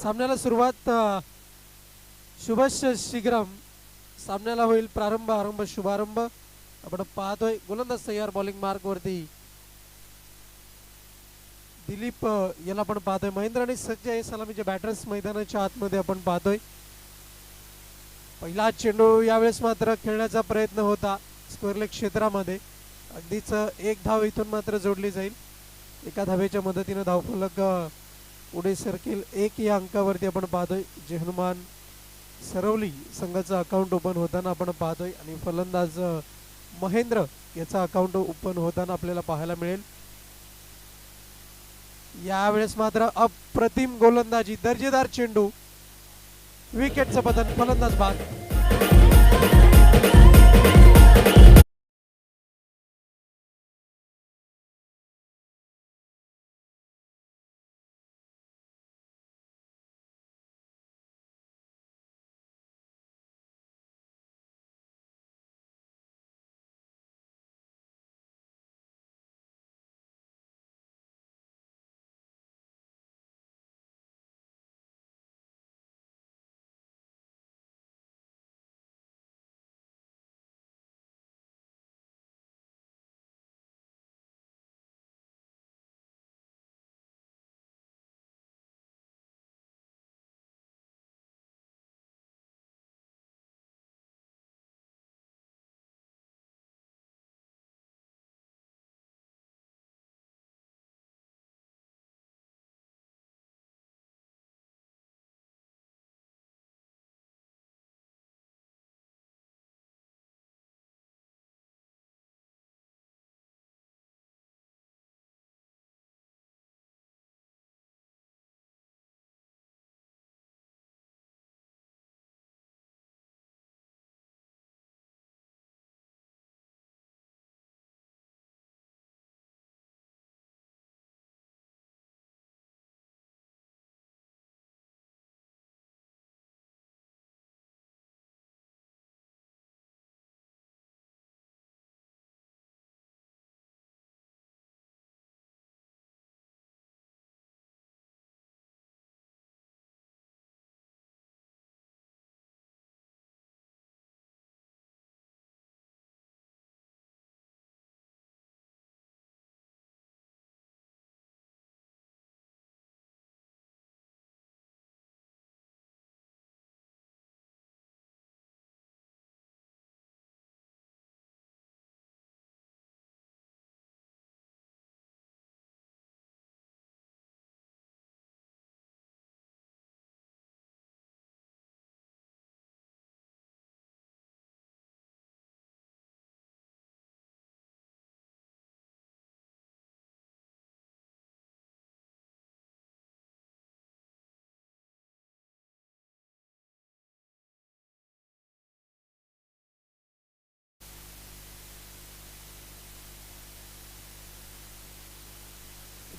सामन्याला सुरुवात शुभश शीघ्रम सामन्याला होईल प्रारंभ शुभारंभ आपण पाहतोय गोलंदाज तयार बॉलिंग मार्क वरती दिलीप याला आपण पाहतोय महेंद्र आणि सज्जय सलामीचे बॅटर्स मैदानाच्या आतमध्ये आपण पाहतोय पहिला चेंडू यावेळेस मात्र खेळण्याचा प्रयत्न होता स्क्वेअर लेग क्षेत्रामध्ये अगदीच एक धाव इथून मात्र जोडली जाईल एका धावेच्या मदतीने धावफलक पुढे सरकेल एक या अंकावरती आपण पाहतोय जे हनुमान सरवली संघाचं अकाउंट ओपन होताना आपण पाहतोय आणि फलंदाज महेंद्र याचा अकाउंट ओपन होताना आपल्याला पाहायला मिळेल यावेळेस मात्र अप्रतिम गोलंदाजी दर्जेदार चेंडू विकेटचं पतन फलंदाज बाद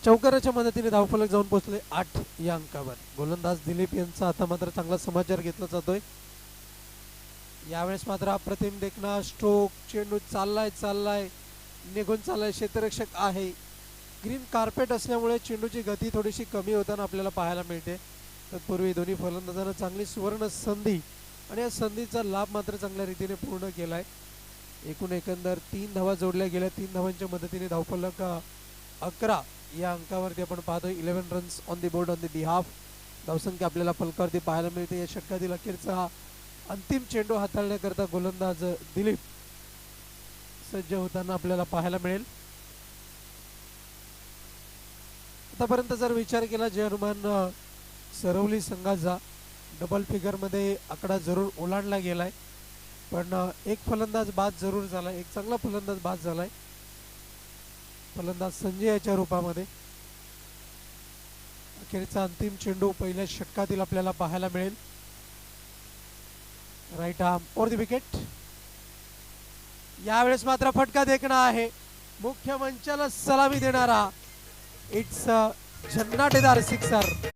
चौकाराच्या मदतीने धावफलक जाऊन पोहोचले 8 या अंकावर गोलंदाज दिलीप यांचा आता मात्र चांगला समाचार घेतला जातोय यावेळेस मात्र अप्रतिम देखना स्ट्रोक चेंडू चाललाय निघून चाललाय क्षेत्ररक्षक आहे ग्रीन कार्पेट असल्यामुळे चेंडूची गती थोडीशी कमी होताना आपल्याला पाहायला मिळते तत्पूर्वी दोन्ही फलंदाजांना चांगली सुवर्ण संधी आणि या संधीचा लाभ मात्र चांगल्या रीतीने पूर्ण केलाय एकूण एकंदर 3 धावा जोडल्या गेल्या 3 धावांच्या मदतीने धावफलक 11 या अंकावरती आपण पाहतोय 11 runs on the board on the behalf धावसंख्या आपल्याला फलकावरती पाहायला मिळते या षटकातील अखेरचा अंतिम चेंडू हाताळण्याकरता गोलंदाज दिलीप सज्ज होताना आपल्याला पाहायला मिळेल आतापर्यंत जर विचार केला जे हनुमान सरवली संघाचा डबल फिगर मध्ये आकडा जरूर ओलांडला गेलाय पण एक फलंदाज बाद जरूर झालाय एक चांगला फलंदाज बाद झालाय फलंदाज संजयच्या रूपामध्ये अखेरचा अंतिम चेंडू पहिल्या षटकातील आपल्याला पाहायला मिळेल right arm over the wicket यावेळेस मात्र फटका देखणा आहे मुख्य मंचाला सलामी देणारा इट्स झन्नाटेदार सिक्सर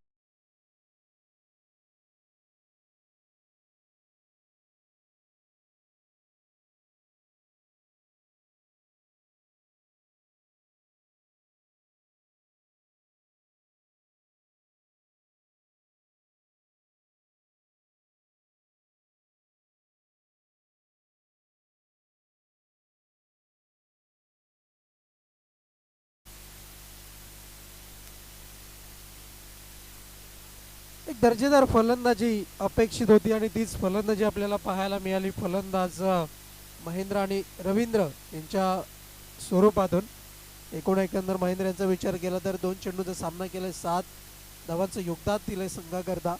एक दर्जेदार फलंदाजी अपेक्षित होती आणि तीच फलंदाजी आपल्याला पाहायला मिळाली. फलंदाज महेंद्र आणि रवींद्र यांच्या स्वरूपातून. एकूण एकंदर महेंद्र यांचा विचार केला तर 2 चेंडूचा सामना केला, 7 धावांचं योगदान दिलंय संघाकरता.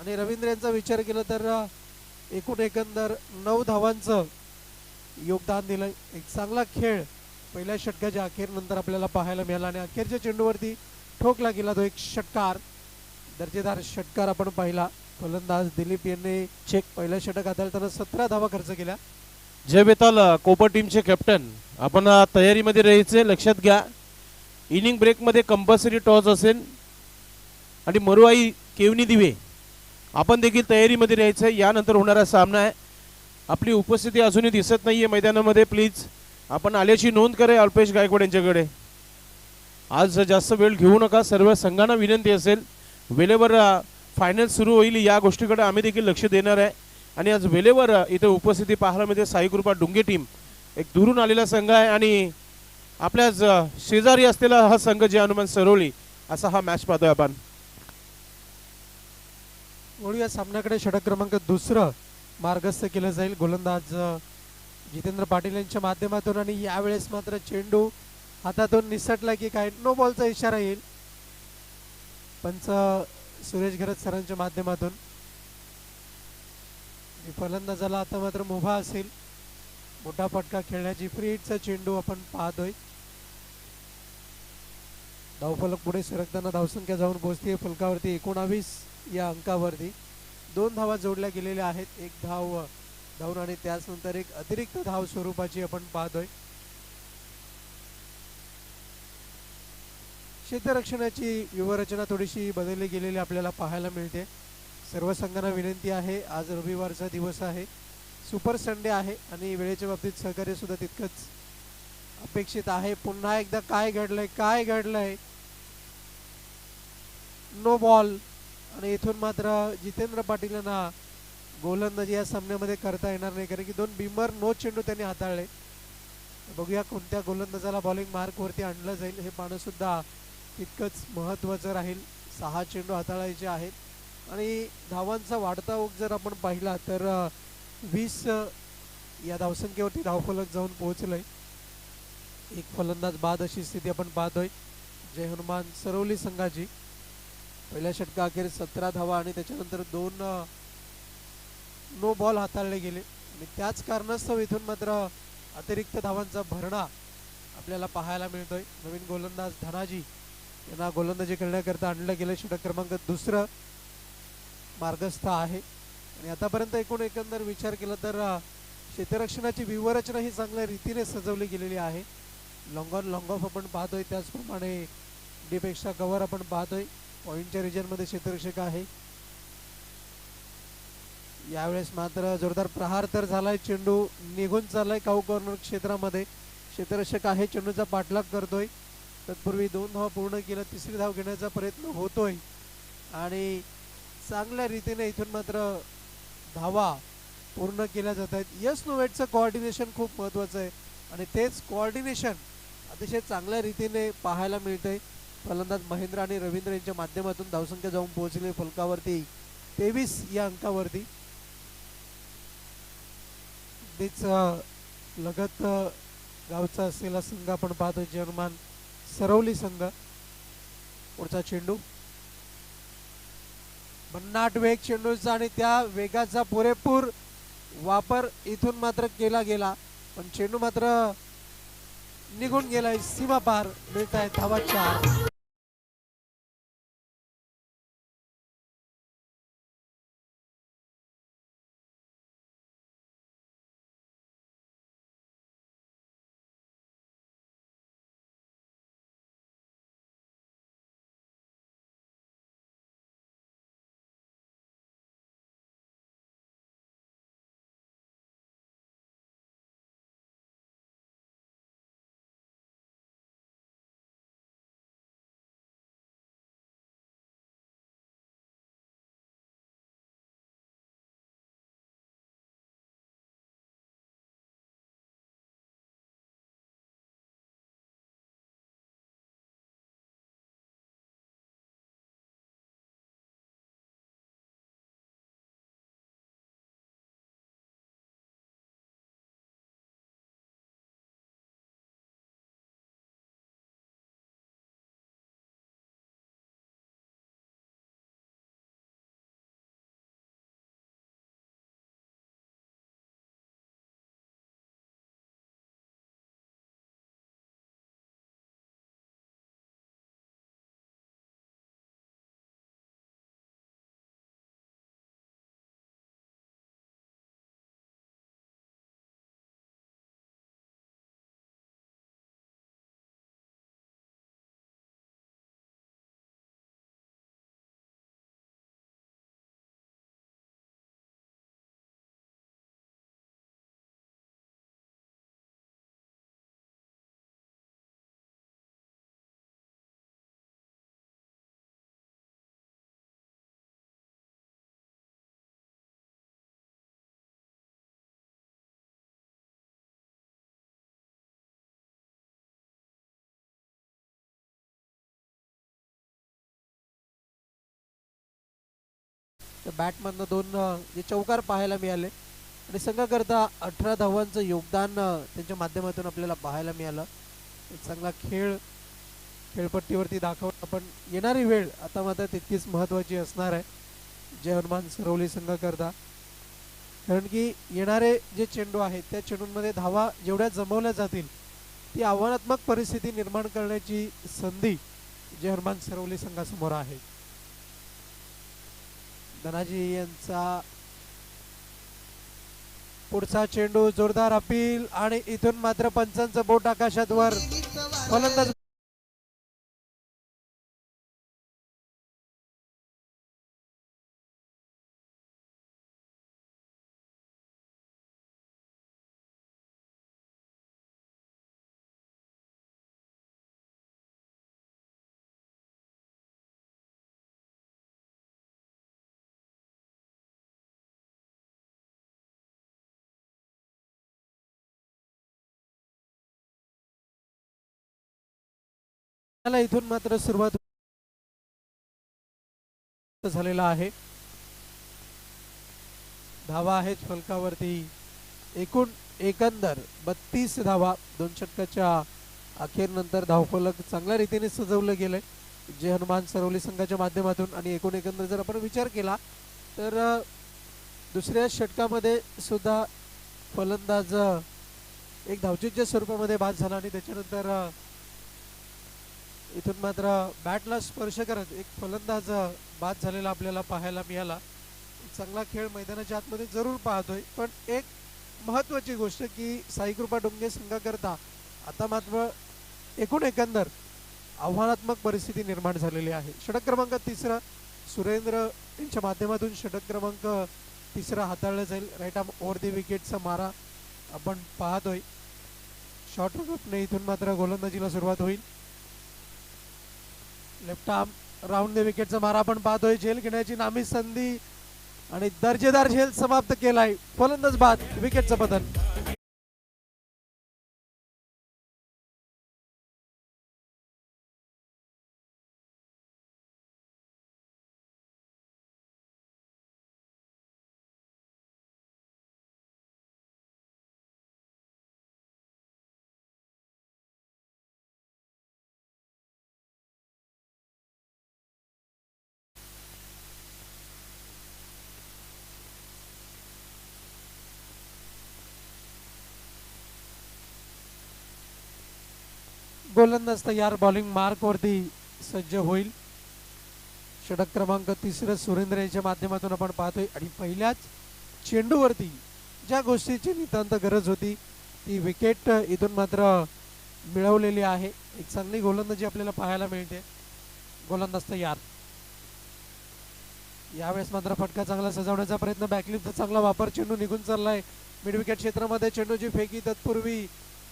आणि रवींद्र यांचा विचार केला तर एकूण एकंदर 9 धावांचं योगदान दिलंय. एक चांगला खेळ पहिल्या षटकाच्या अखेरनंतर आपल्याला पाहायला मिळाला आणि अखेरच्या चेंडूवरती ठोकला गेला तो एक षटकार, दर्जेदार षटकार आपण पाहिला. फलंदाज दिलीप यांनी चेक पहिल्या षटक हाताळताना 17 धावा खर्च केल्या. जय बेताल कोपर टीमचे कॅप्टन, आपण तयारीमध्ये राहायचे. लक्षात घ्या, इनिंग ब्रेकमध्ये कंपल्सरी टॉस असेल आणि मरुआई केवनी दिवे आपण देखील तयारीमध्ये राहायचं. यानंतर होणारा सामना आहे. आपली उपस्थिती अजूनही दिसत नाही आहे मैदानामध्ये. प्लीज आपण आल्याची नोंद करा अल्पेश गायकवाड यांच्याकडे. आज जास्त वेळ घेऊ नका. सर्व संघांना विनंती असेल, वेळेवर फायनल सुरू होईल या गोष्टीकडे आम्ही देखील लक्ष देणार आहे. आणि आज वेळेवर इथे उपस्थिती पाहायला मिळते. साई कृपा डुंगे टीम एक दुरून आलेला संघ आहे आणि आपल्याच शेजारी असलेला हा संघ जे हनुमान सरवली असा हा मॅच पाहतोय आपण. वळूया सामन्याकडे. षटक क्रमांक 2 मार्गस्थ केलं जाईल गोलंदाज जितेंद्र पाटील यांच्या माध्यमातून. आणि यावेळेस मात्र चेंडू हातातून निसटला की काय, नो बॉलचा इशारा येईल पंच सुरेश घरत सरांच्या माध्यमातून. फलंदाजाला आता मात्र मुभा असेल मोठा फटका खेळण्याची. फ्री हिटचा चेंडू आपण पाहतोय. धावफलक पुढे सरकताना धावसंख्या जाऊन पोहोचते फलकावरती 19 या अंकावरती. 2 धावा जोडल्या गेलेल्या आहेत. 1 धाव धावून आणि त्याचनंतर एक अतिरिक्त धाव स्वरूपाची आपण पाहतोय. क्षेत्ररक्षणाची व्यूहरचना थोडीशी बदलली गेलेली आपल्याला पाहायला मिळते. सर्व संघांना विनंती आहे, आज रविवारचा दिवस आहे, सुपर संडे आहे आणि वेळेच्या बाबतीत सहकार्य सुद्धा तितकंच अपेक्षित आहे. पुन्हा एकदा काय घडलंय, नो बॉल. आणि इथून मात्र जितेंद्र पाटील यांना गोलंदाजी या सामन्यामध्ये करता येणार नाही, कारण की 2 बिमर नो चेंडू त्यांनी हाताळले. बघूया कोणत्या गोलंदाजाला बॉलिंग मार्कवरती आणलं जाईल, हे पाहणं सुद्धा तितकंच महत्त्वाचं राहील. 6 चेंडू हाताळायचे आहेत आणि धावांचा वाढता ओघ जर आपण पाहिला तर 20 या धावसंख्येवरती धावफलक जाऊन पोहोचलंय. एक फलंदाज बाद अशी स्थिती आपण पाहतोय जय हनुमान सरवली संघाची. पहिल्या षटका अखेर 17 धावा आणि त्याच्यानंतर 2 नो बॉल हाताळले गेले आणि त्याच कारणास्तव इथून मात्र अतिरिक्त धावांचा भरणा आपल्याला पाहायला मिळतोय. नवीन गोलंदाज धनाजी यांना गोलंदाजी करण्याकरता आणलं गेलं. षटक क्रमांक 2 मार्गस्थ आहे आणि आतापर्यंत एकूण एकंदर विचार केला तर क्षेत्ररक्षणाची व्यूहरचना ही चांगल्या रीतीने सजवली गेलेली आहे. लॉंग ऑन लॉंग ऑफ आपण पाहतोय, त्याचप्रमाणे डीप एक्स्ट्रा कव्हर आपण पाहतोय. पॉईंटच्या रिजनमध्ये क्षेत्ररक्षक आहे. यावेळेस मात्र जोरदार प्रहार तर झालाय, चेंडू निघून चाललाय काऊ कॉर्नर क्षेत्रामध्ये. क्षेत्ररक्षक आहे, चेंडूचा पाठलाग करतोय. तत्पूर्वी 2 धावा पूर्ण केल्या, 3री धाव घेण्याचा प्रयत्न होतोय आणि चांगल्या रीतीने इथून मात्र धावा पूर्ण केल्या जात आहेत. यस नोवेटचं कोऑर्डिनेशन खूप महत्त्वाचं आहे आणि तेच कोऑर्डिनेशन अतिशय चांगल्या रीतीने पाहायला मिळतंय. फलंदाज महेंद्र आणि रवींद्र यांच्या माध्यमातून धावसंख्या जाऊन पोहोचली फलकावरती 23 या अंकावरती. अगदीच लगत गावचा असलेला संघ आपण पाहतोय जय हनुमान सरवली संघ. पुढचा चेंडू भन्नाट वेग चेंडूचा आणि त्या वेगाचा पुरेपूर वापर इथून मात्र केला गेला, पण चेंडू मात्र निघून गेलाय सीमा पार. मिळत आहे धावा 4. तर बॅटमधनं दोन जे चौकार पाहायला मिळाले आणि संघाकरता 18 धावांचं योगदान त्यांच्या माध्यमातून आपल्याला पाहायला मिळालं. एक चांगला खेळ खेळपट्टीवरती दाखवला, पण येणारी वेळ आता मात्र तितकीच महत्त्वाची असणार आहे जय हनुमान सरवली संघाकरता. कारण की येणारे जे चेंडू आहेत त्या चेंडूंमध्ये धावा जेवढ्या जमवल्या जातील ती आव्हानात्मक परिस्थिती निर्माण करण्याची संधी जय हनुमान सरवली संघासमोर आहे. धनाजी यांचा पुढचा चेंडू, जोरदार अपील आणि इथून मात्र पंचांचं बोट आकाशात वर. फलंदाज इथून मात्र सुरुवात झालेला आहे. धावा आहेत फलकावरती एकूण एकंदर 32 धावा. 2 षटकाच्या अखेरनंतर धावफलक चांगल्या रीतीने सजवलं गेलंय जय हनुमान सरवली संघाच्या माध्यमातून. आणि एकूण एकंदर जर आपण विचार केला तर दुसऱ्या षटकामध्ये सुद्धा फलंदाज एक धावचीच्या स्वरूपामध्ये बाद झाला आणि त्याच्यानंतर इथून मात्र बॅटला स्पर्श करत एक फलंदाज बाद झालेला आपल्याला पाहायला मिळाला. चांगला खेळ मैदानाच्या आतमध्ये जरूर पाहतोय, पण एक महत्त्वाची गोष्ट की साईकृपा डोंगे संघाकरता आता मात्र एकूण एकंदर आव्हानात्मक परिस्थिती निर्माण झालेली आहे. षटक क्रमांक 3 सुरेंद्र यांच्या माध्यमातून षटक क्रमांक 3 हाताळलं जाईल. राईट आर्म ओव्हर दी विकेटचा मारा आपण पाहतोय. शॉर्ट रनअपने इथून मात्र गोलंदाजीला सुरुवात होईल. लेफ्ट आर्म राऊंड द विकेटचा मारा आपण पाहतोय. झेल घेण्याची नामी संधी आणि दर्जेदार झेल समाप्त केलाय. फलंदाज बाद, विकेटचं पतन. गोलंदाज तयार, बॉलिंग मार्क वरती सज्ज होईल. षटक क्रमांक 3 सुरेंद्र यांच्या माध्यमातून आपण पाहतोय आणि पहिल्याच चेंडूवरती ज्या गोष्टीची नितांत गरज होती ती विकेट इथून मात्र मिळवलेली आहे. एक चांगली गोलंदाजी आपल्याला पाहायला मिळते. गोलंदाज तयार. यावेळेस मात्र फटका चांगला सजवण्याचा प्रयत्न, बॅकलिपचा चांगला वापर, चेंडू निघून चाललाय मिड विकेट क्षेत्रामध्ये. चेंडूची फेकी तत्पूर्वी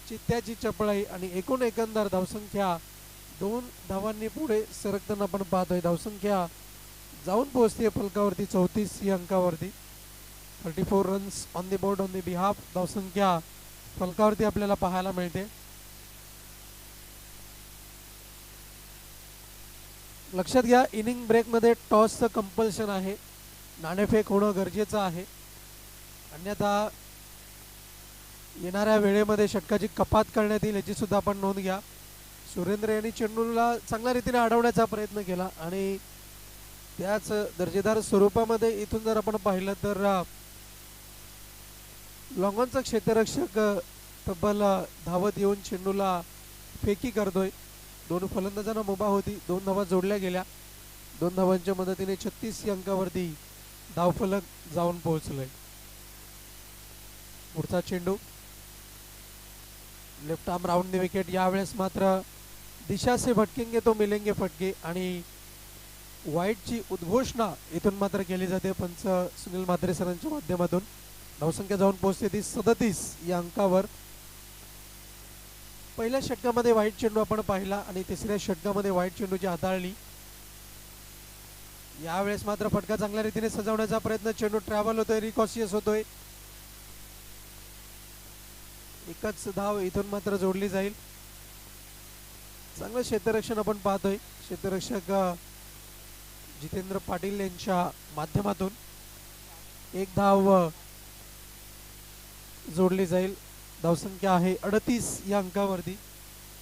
चित्त्याची चपळाई आणि एकूण एकंदर धावसंख्या 2 धावांनी पुढे सरकताना आपण पाहतोय. धावसंख्या जाऊन पोहोचते फलकावरती 34 या अंकावरती. 34 runs on the board on the behalf. धावसंख्या फलकावरती आपल्याला पाहायला मिळते. लक्षात घ्या, इनिंग ब्रेकमध्ये टॉसचं कंपल्शन आहे. नाणेफेक होणं गरजेचं आहे, अन्यथा येणाऱ्या वेळेमध्ये षटकाची कपात करण्यात येईल याची सुद्धा आपण नोंद घ्या. सुरेंद्र यांनी चेंडूला चांगल्या रीतीने अडवण्याचा प्रयत्न केला आणि त्याच दर्जेदार स्वरूपामध्ये इथून जर आपण पाहिलं तर लॉंगॉनचा क्षेत्ररक्षक तब्बल धावत येऊन चेंडूला फेकी करतोय. 2 फलंदाजांना मुभा होती, 2 धावा जोडल्या गेल्या. 2 धावांच्या मदतीने 36 या अंकावरती धावफलक जाऊन पोहोचलंय. पुढचा चेंडू, left arm round the wicket. यावेळेस मात्र दिशा से भटकेंगे तो मिलेंगे फटके आणि वाईटची उद्घोषणा इथून मात्र केली जाते पंच सुनील म्हात्रे सरांच्या माध्यमातून. धावसंख्या जाऊन पोहोचते ती 37 या अंकावर. पहिल्या षटकामध्ये वाईट चेंडू आपण पाहिला आणि तिसऱ्या षटकामध्ये वाईट चेंडूची हाताळली. यावेळेस मात्र फटका चांगल्या रीतीने सजवण्याचा प्रयत्न, चेंडू ट्रॅव्हल होतोय, रिकॉशियस होतोय. एकच धाव इथून मात्र जोडली जाईल. चांगलं क्षेत्ररक्षण आपण पाहतोय. क्षेत्ररक्षक जितेंद्र पाटील यांच्या माध्यमातून एक धाव जोडली जाईल. धावसंख्या आहे 38 या अंकावरती.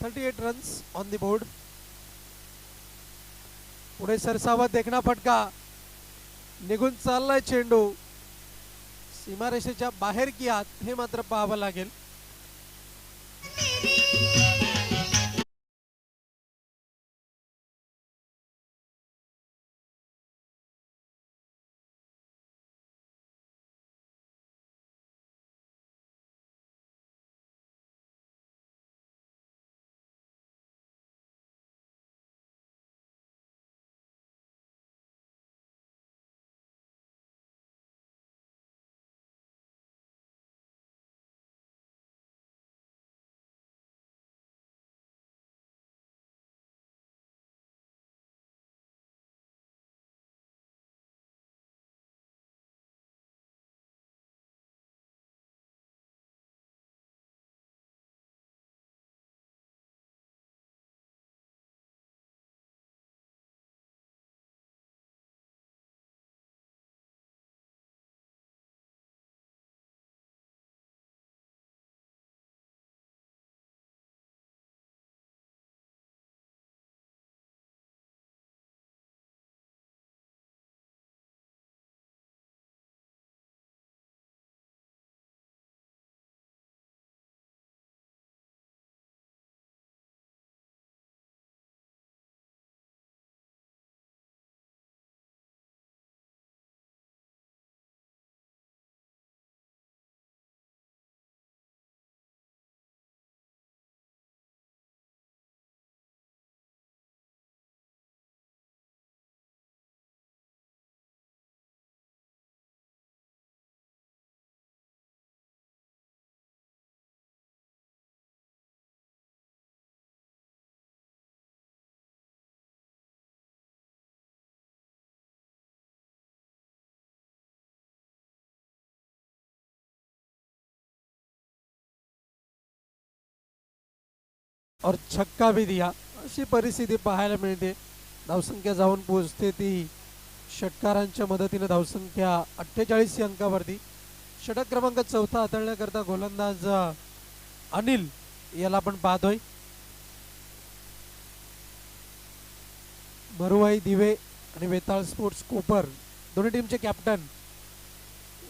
38 रन्स ऑन द बोर्ड. पुढे सरसावत देखणा फटका, निघून चाललाय चेंडू, सीमारेषेच्या बाहेर की आत हे मात्र पाहावं लागेल. और छक्का भी दिया. अशी परिस्थिती पाहायला मिळते. धावसंख्या जाऊन पोहोचते ती षटकारांच्या मदतीने. धावसंख्या 48 या अंकावरती. षटक क्रमांक 4 हाताळण्याकरता गोलंदाज अनिल याला आपण पाहतोय. मरुवाई दिवे आणि वेताळ स्पोर्ट्स कोपर दोन्ही टीमचे कॅप्टन,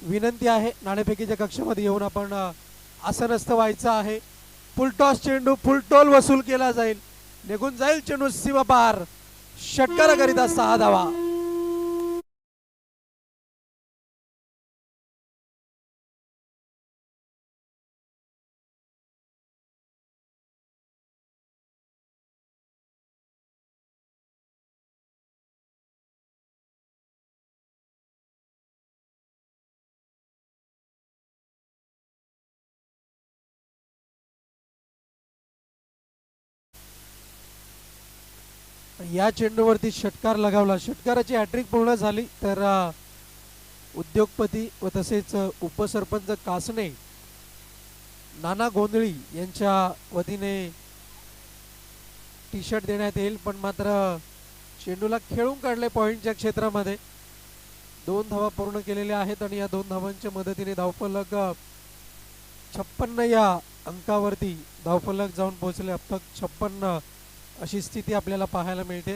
विनंती आहे नाणेफेकीच्या कक्षामध्ये येऊन आपण आसनस्थ व्हायचं आहे. फुलटॉस चेंडू, फुलटोल वसूल केला जाईल, निघून जाईल चेंडू सीमा पार. षटकाराकरिता 6 धावा. या चेंडूवरती षटकार लगावला. षटकाराची हॅट्रिक पूर्ण झाली तर उद्योगपती व तसेच उपसरपंच कासने नाना गोंधळी यांच्या वतीने टी शर्ट देण्यात येईल. पण मात्र चेंडूला खेळून काढले पॉइंटच्या क्षेत्रामध्ये. 2 धावा पूर्ण केलेल्या आहेत आणि या 2 धावांच्या मदतीने धावफलक 56 या अंकावरती धावफलक जाऊन पोहोचले. अब तक 56 अशी स्थिती आपल्याला पाहायला मिळते.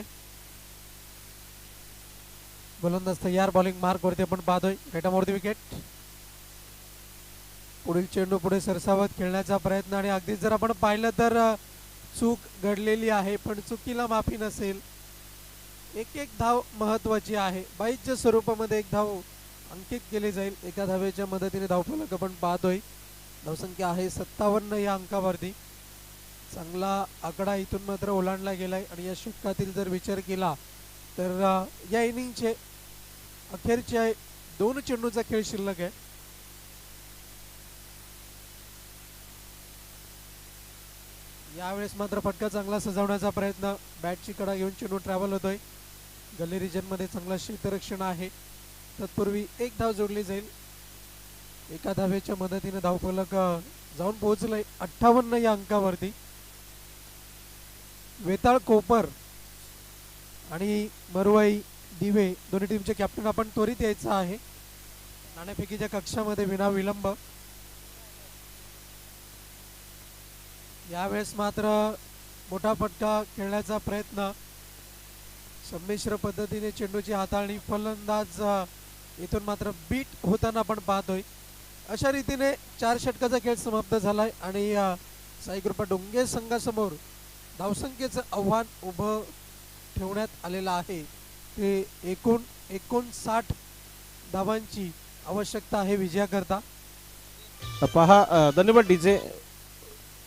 गोलंदाज तयार, बॉलिंग मार्क वरती आपण पाहतोय. रेटामोरती विकेट. पुढील चेंडू पुढे सरसावत खेळण्याचा प्रयत्न आणि अगदीच जर आपण पाहिलं तर चूक घडलेली आहे, पण चुकीला माफी नसेल. एक एक धाव महत्वाची आहे. बाईच्या स्वरूपामध्ये एक धाव अंकित केली जाईल. एका धावेच्या मदतीने धावफलक आपण पाहतोय. धावसंख्या आहे 57 या अंकावरती. चांगला आकडा इथून मात्र ओलांडला गेलाय आणि या षटकातील जर विचार केला तर या इनिंगचे अखेरचे 2 चेंडूचा खेळ शिल्लक आहे. यावेळेस मात्र फटका चांगला सजवण्याचा प्रयत्न. बॅटची कडा घेऊन चेंडू ट्रॅव्हल होतोय. गल्ली रिजन मध्ये चांगला क्षेत्ररक्षण आहे. तत्पूर्वी एक धाव जोडली जाईल. एका धावेच्या मदतीने धावफलक जाऊन पोहोचलंय 58 या अंकावरती. वेताळ कोपर आणि मरुवाई दिवे दोन्ही टीमचे कॅप्टन आपण त्वरित यायचं आहे. नाणेफेकीच्या कक्षामध्ये विना विलंब. यावेळेस मात्र मोठा फटका खेळण्याचा प्रयत्न, संमिश्र पद्धतीने चेंडूची हाताळणी, फलंदाज इथून मात्र बीट होताना आपण पाहतोय. अशा रीतीने 4 षटकाचा खेळ समाप्त झालाय आणि साई कृपा डोंगे संघासमोर धावसंख्येचं आव्हान उभं ठेवण्यात आलेलं आहे. ते एकूण 59 धावांची आवश्यकता आहे विजयाकरता. पहा धन्यवाद डीजे.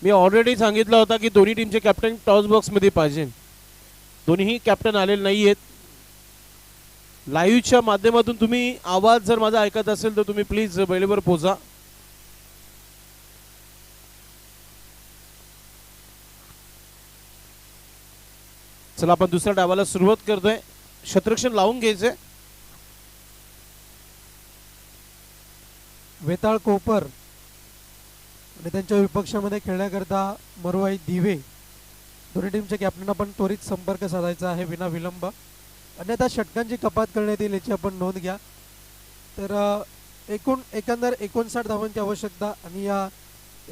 मी ऑलरेडी सांगितलं होता की दोन्ही टीमचे कॅप्टन टॉस बॉक्समध्ये पाहिजे. दोन्हीही कॅप्टन आलेले नाही आहेत. लाईव्हच्या माध्यमातून तुम्ही आवाज जर माझा ऐकत असेल तर तुम्ही प्लीज वेळेवर पोहोचा. चला आपण दुसऱ्या डावाला सुरुवात करतोय. क्षेत्ररक्षण लावून घ्यायचंय. वेताळ कोपर आणि त्यांच्या विपक्षामध्ये खेळण्याकरता मरुआई दिवे, दोन्ही टीमच्या कॅप्टनना पण त्वरित संपर्क साधायचा आहे विना विलंब, अन्यथा षटकांची कपात करण्यात येईल याची आपण नोंद घ्या. तर एकंदर 59 धावांची आवश्यकता आणि या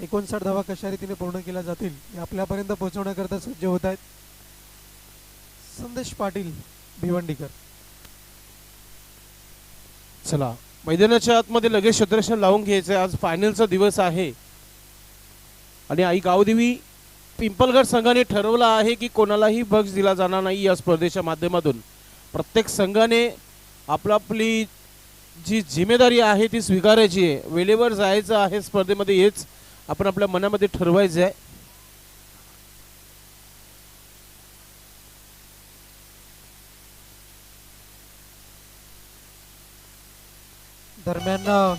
59 धावा कशा रीतीने पूर्ण केल्या जातील हे आपल्यापर्यंत पोहोचवण्याकरता सज्ज होत आहेत संदेश पाटील भिवंडीकर. चला मैदानाच्या आतमध्ये लगेच क्षेत्ररक्षण लावून घ्यायचंय. आज फायनलचा दिवस आहे आणि आई गावदेवी पिंपलगड संघाने ठरवलं आहे की कोणालाही बक्षीस दिला जाणार नाही या स्पर्धेच्या माध्यमातून. प्रत्येक संघाने आपली जी जिम्मेदारी आहे ती स्वीकारायची आहे. वेळेवर जायचं आहे स्पर्धेमध्ये, हेच आपण आपल्या मनामध्ये ठरवायचं आहे. दरम्यान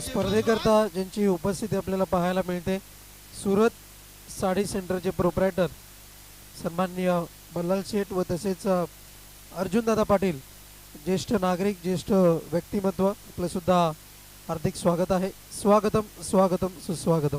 स्पर्धेकरता ज्यांची उपस्थिती आपल्याला पाहायला मिळते, सुरत साडी सेंटरचे प्रोप्रायटर सन्माननीय बल्लाल शेठ व तसेच अर्जुनदादा पाटील, ज्येष्ठ नागरिक, ज्येष्ठ व्यक्तिमत्व, आपलं सुद्धा हार्दिक स्वागत आहे. स्वागतम स्वागतम सुस्वागतम.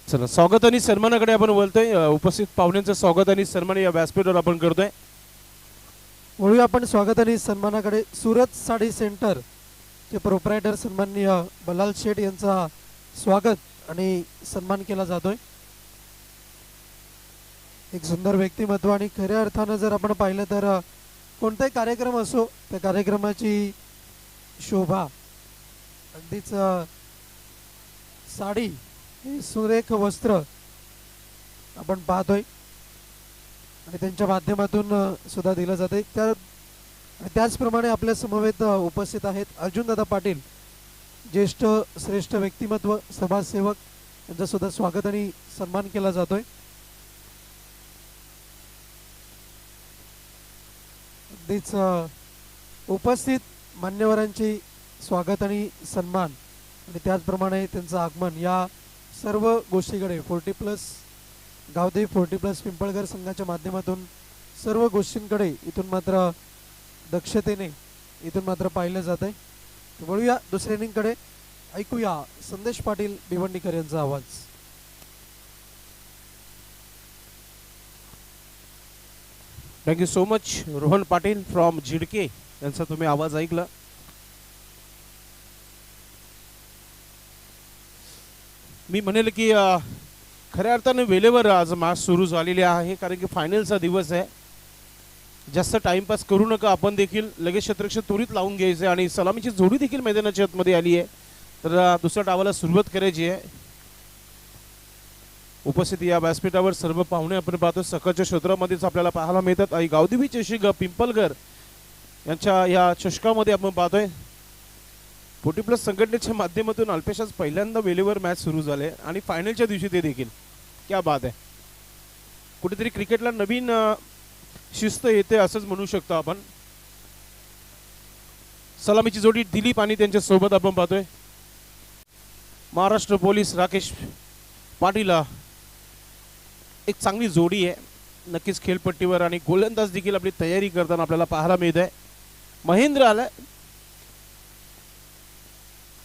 चला स्वागत आणि सन्मानाकडे आपण बोलतोय. उपस्थित पाहुण्यांचं स्वागत आणि सन्मान या व्यासपीठावर आपण करतोय. वळूया आपण स्वागत आणि सन्मानाकडे. सुरत साडी सेंटर चे प्रोप्रायटर सन्माननीय बल्लाल शेठ यांचा स्वागत आणि सन्मान केला जातोय. एक सुंदर व्यक्तिमत्व आणि खऱ्या अर्थानं जर आपण पाहिलं तर कोणताही कार्यक्रम असो त्या कार्यक्रमाची शोभा अगदीच साडी हे सुरेख वस्त्र आपण पाहतोय आणि त्यांच्या माध्यमातून सुद्धा दिलं जाते. त्याचप्रमाणे आपल्या समवेत उपस्थित आहेत अर्जुनदादा पाटील, ज्येष्ठ श्रेष्ठ व्यक्तिमत्व, समाजसेवक, यांचं सुद्धा स्वागत आणि सन्मान केला जातोय. अगदीच उपस्थित मान्यवरांची स्वागत आणि सन्मान आणि त्याचप्रमाणे त्यांचं आगमन या सर्व गोष्टीकडे 40+ गावदेवी 40+ पिंपळगर संघाच्या माध्यमातून सर्व गोष्टींकडे इथून मात्र दक्षतेने इथून मात्र पाहिलं जात आहे. वळूया दुसऱ्या इनिंगकडे. ऐकूया संदेश पाटील भिवंडीकर यांचा आवाज. Thank you so much. Rohan Patil from Jhidke यांचा तुम्ही आवाज ऐकला. मी म्हणेल की खऱ्या अर्थाने वेळेवर आज मॅच सुरू झालेली आहे, कारण की फायनलचा दिवस आहे. जास्त टाइमपास करू नका. आपण देखील लगेच क्षेत्ररक्षण त्वरित लावून घ्यायचे आणि सलामीची जोडी देखील मैदानाच्या आतमध्ये आली आहे. तर दुसऱ्या डावाला सुरुवात करायची आहे. उपस्थित या व्यासपीठावर सर्व पाहुणे आपण पाहतो सकाळच्या क्षेत्रामध्येच आपल्याला पाहायला मिळतात. आणि गावदेवी चषक पिंपलगर यांच्या या चषकामध्ये आपण पाहतोय 40+ संघटनेच्या माध्यमातून अल्पेशाच पहिल्यांदा वेळेवर मॅच सुरू झाले आणि फायनलच्या दिवशी ते देखील. क्या बात आहे. कुठेतरी क्रिकेटला नवीन शिस्त येते असंच म्हणू शकतो आपण. सलामीची जोडी दिलीप आणि त्यांच्या सोबत आपण पाहतोय. महाराष्ट्र पोलीस राकेश पाटील एक चांगली जोडी आहे नक्कीच खेळपट्टीवर, आणि गोलंदाज देखील आपली तयारी करताना आपल्याला पाहायला मिळत आहे. महेंद्र आलाय,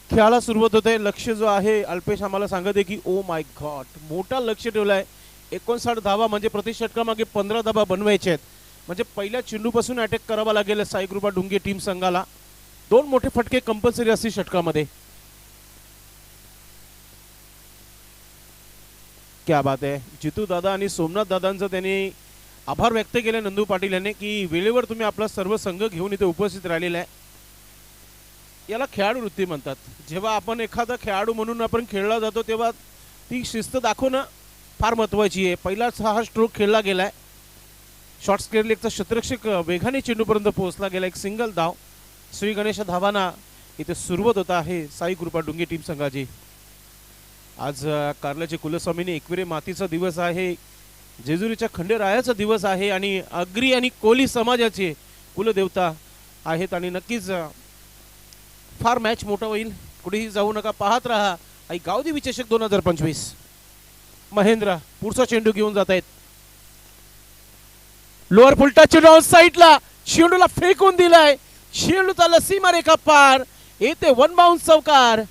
खेळाला सुरुवात होते. लक्ष जो आहे अल्पेश आम्हाला सांगत आहे की ओ माय गॉड मोठा लक्ष ठेवलाय. 59 धावा म्हणजे प्रति षटकामागे 15 धावा बनवायचे आहेत. म्हणजे पहिल्या चेंडूपासून अटॅक करावा लागेल साई कृपा डुंगे टीम संघाला. 2 मोठे फटके कंपल्सरी असतील षटकामध्ये. क्या बात आहे. जितू दादा आणि सोमनाथ दादांचं त्यांनी आभार व्यक्त केले नंदू पाटील यांनी की वेळेवर तुम्ही आपला सर्व संघ घेऊन इथे उपस्थित राहिलेला आहे. याला खेळाडू वृत्ती म्हणतात. जेव्हा आपण एखादा खेळाडू म्हणून आपण खेळला जातो तेव्हा ती शिस्त दाखवणं फार महत्त्वाची आहे. पहिलाच हा स्ट्रोक खेळला गेलाय. शॉर्ट स्क्वेअर लेगचा क्षेत्ररक्षक वेगाने चेंडूपर्यंत पोहोचला गेला. एक सिंगल धाव. श्री गणेश धावांना इथे सुरुवात होत आहे साई कृपा डुंगे टीम संघाची. आज कारल्याचे कुलस्वामीने एकविरे मातीचा दिवस आहे, जेजुरीच्या खंडेरायाचा दिवस आहे आणि आगरी आणि कोली समाजाचे कुलदेवता आहेत. आणि नक्कीच फार मॅच मोठा होईल. कुठेही जाऊ नका, पाहत राहा आई गावदेवी चषक 2025. महेंद्र पुढचा चेंडू घेऊन जात आहेत. लोअर फुलटा चेंडू ऑन साईडला चेंडूला फेकून दिलाय. चेंडू चालला सीमारेखा पार. येते 1 बाउन्स चौकार.